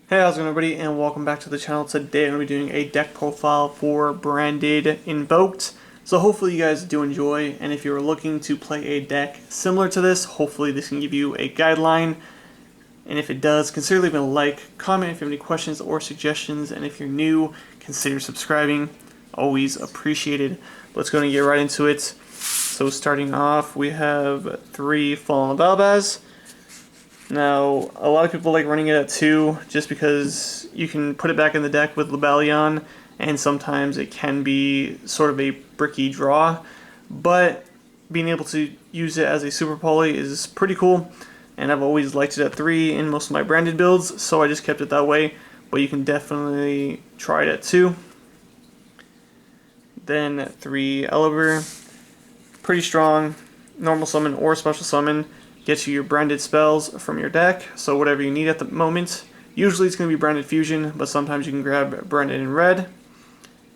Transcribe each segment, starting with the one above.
Hey, how's it going everybody, and welcome back to the channel. Today I'm going to be doing a deck profile for branded Invoked. So hopefully you guys do enjoy, and if you're looking to play a deck similar to this, hopefully this can give you a guideline. And if it does, consider leaving a like, comment if you have any questions or suggestions, and if you're new, consider subscribing. Always appreciated. Let's go and get right into it. So starting off, we have 3 Fallen Balbaz. Now, a lot of people like running it at 2 just because you can put it back in the deck with Lebellion, and sometimes it can be sort of a bricky draw, but being able to use it as a super poly is pretty cool, and I've always liked it at 3 in most of my branded builds, so I just kept it that way, but you can definitely try it at 2. Then 3 Elever, pretty strong, normal summon or special summon. Get you your branded spells from your deck, so whatever you need at the moment. Usually it's going to be branded fusion, but sometimes you can grab branded in red.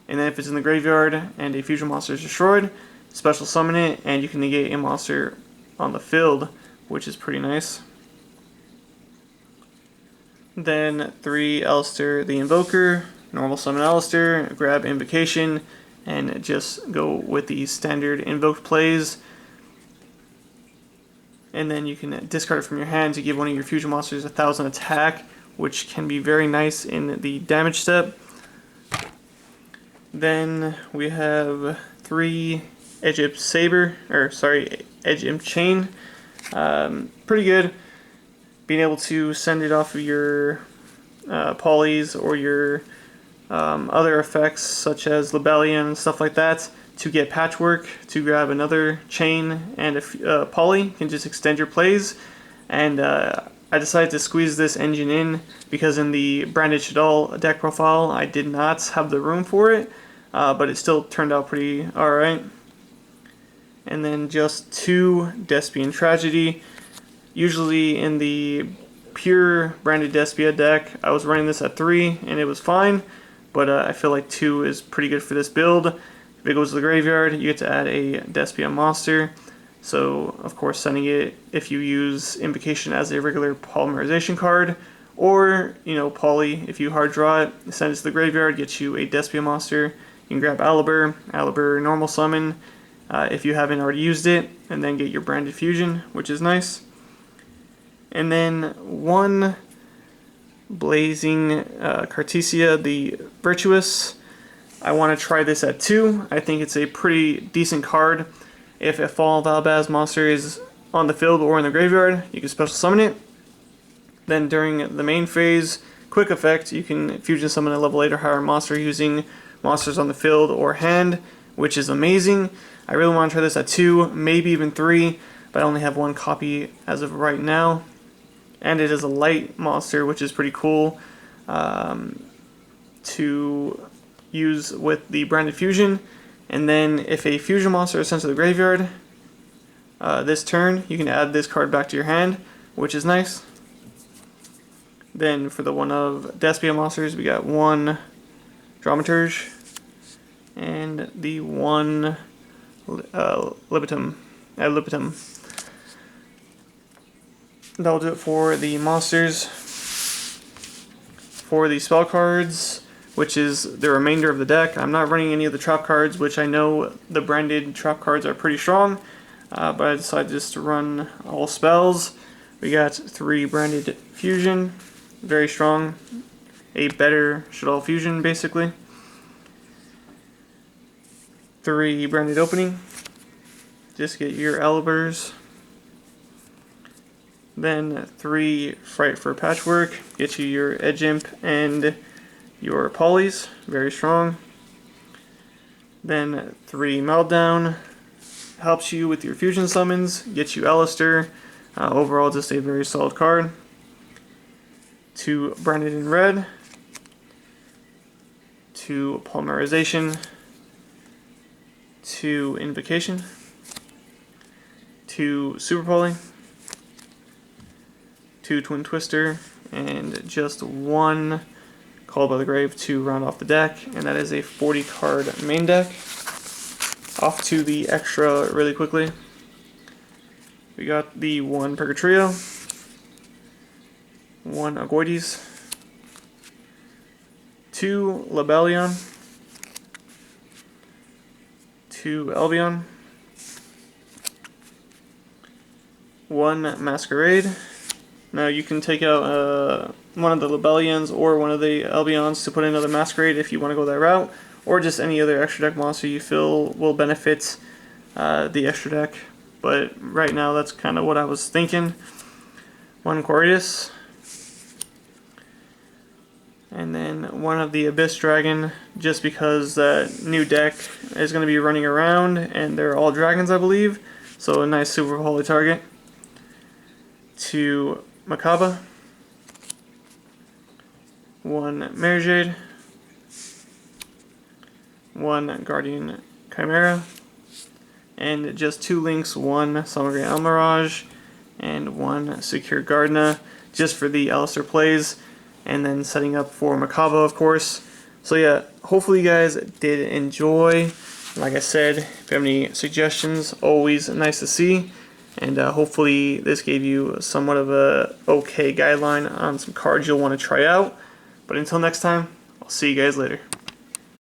And then if it's in the graveyard and a fusion monster is destroyed, special summon it, and you can negate a monster on the field, which is pretty nice. Then 3 Alistair the Invoker, normal summon Alistair, grab Invocation, and just go with the standard invoked plays. And then you can discard it from your hand to give one of your fusion monsters 1,000 attack, which can be very nice in the damage step. Then we have 3 Edge Imp Chain. Pretty good. Being able to send it off of your polys or your other effects such as Lebellion and stuff like that, to get patchwork, to grab another chain and a poly. You can just extend your plays. And I decided to squeeze this engine in because in the branded Shaddoll deck profile I did not have the room for it, but it still turned out pretty alright. And then just 2 Despian Tragedy. Usually in the pure branded Despia deck I was running this at 3 and it was fine, but I feel like 2 is pretty good for this build. If it goes to the graveyard, you get to add a Despia monster. So, of course, sending it if you use Invocation as a regular polymerization card, or, Poly, if you hard draw it, send it to the graveyard, get you a Despia monster. You can grab Aliber normal summon, if you haven't already used it, and then get your branded fusion, which is nice. And then 1 Blazing Cartesia the Virtuous. I want to try this at 2. I think it's a pretty decent card. If a Fallen Balbaz monster is on the field or in the graveyard, you can special summon it. Then during the main phase, quick effect, you can fusion summon a level 8 or higher monster using monsters on the field or hand, which is amazing. I really want to try this at 2, maybe even 3, but I only have 1 copy as of right now. And it is a light monster, which is pretty cool to use with the branded fusion. And then if a fusion monster is sent to the graveyard this turn, you can add this card back to your hand, which is nice. Then for the one of Despia monsters, we got 1 Dramaturge and the 1 Libitum. That'll do it for the monsters. For the spell cards, which is the remainder of the deck, I'm not running any of the trap cards, which I know the branded trap cards are pretty strong, but I decided just to run all spells. We got 3 branded fusion, very strong, a better Shaddoll fusion basically. 3 branded opening, just get your Elibers. Then 3 Fright for Patchwork, get you your Edge Imp and your polys, very strong. Then 3 Meltdown, helps you with your fusion summons, gets you Alistair, overall just a very solid card. 2 Branded in red, 2 Polymerization, 2 Invocation, 2 Super Poly, 2 Twin Twister, and just 1 Called by the Grave to round off the deck, and that is a 40 card main deck. Off to the extra really quickly. We got the 1 Purgatrio, 1 Agoides, 2 Lebellion, 2 Albion, 1 Masquerade. Now you can take out one of the Lebellions or one of the Albions to put in another Masquerade if you want to go that route, or just any other extra deck monster you feel will benefit the extra deck. But right now that's kind of what I was thinking. 1 Quarius, and then 1 of the Abyss Dragon, just because that new deck is going to be running around, and they're all dragons, I believe, so a nice super holy target. 2 Makaba, 1 Marejade, 1 Guardian Chimera, and just 2 links, 1 Summergray Almirage, and 1 Secure Gardna, just for the Alistair plays, and then setting up for Makaba, of course. So yeah, hopefully you guys did enjoy. Like I said, if you have any suggestions, always nice to see. And hopefully this gave you somewhat of a okay guideline on some cards you'll want to try out. But until next time, I'll see you guys later.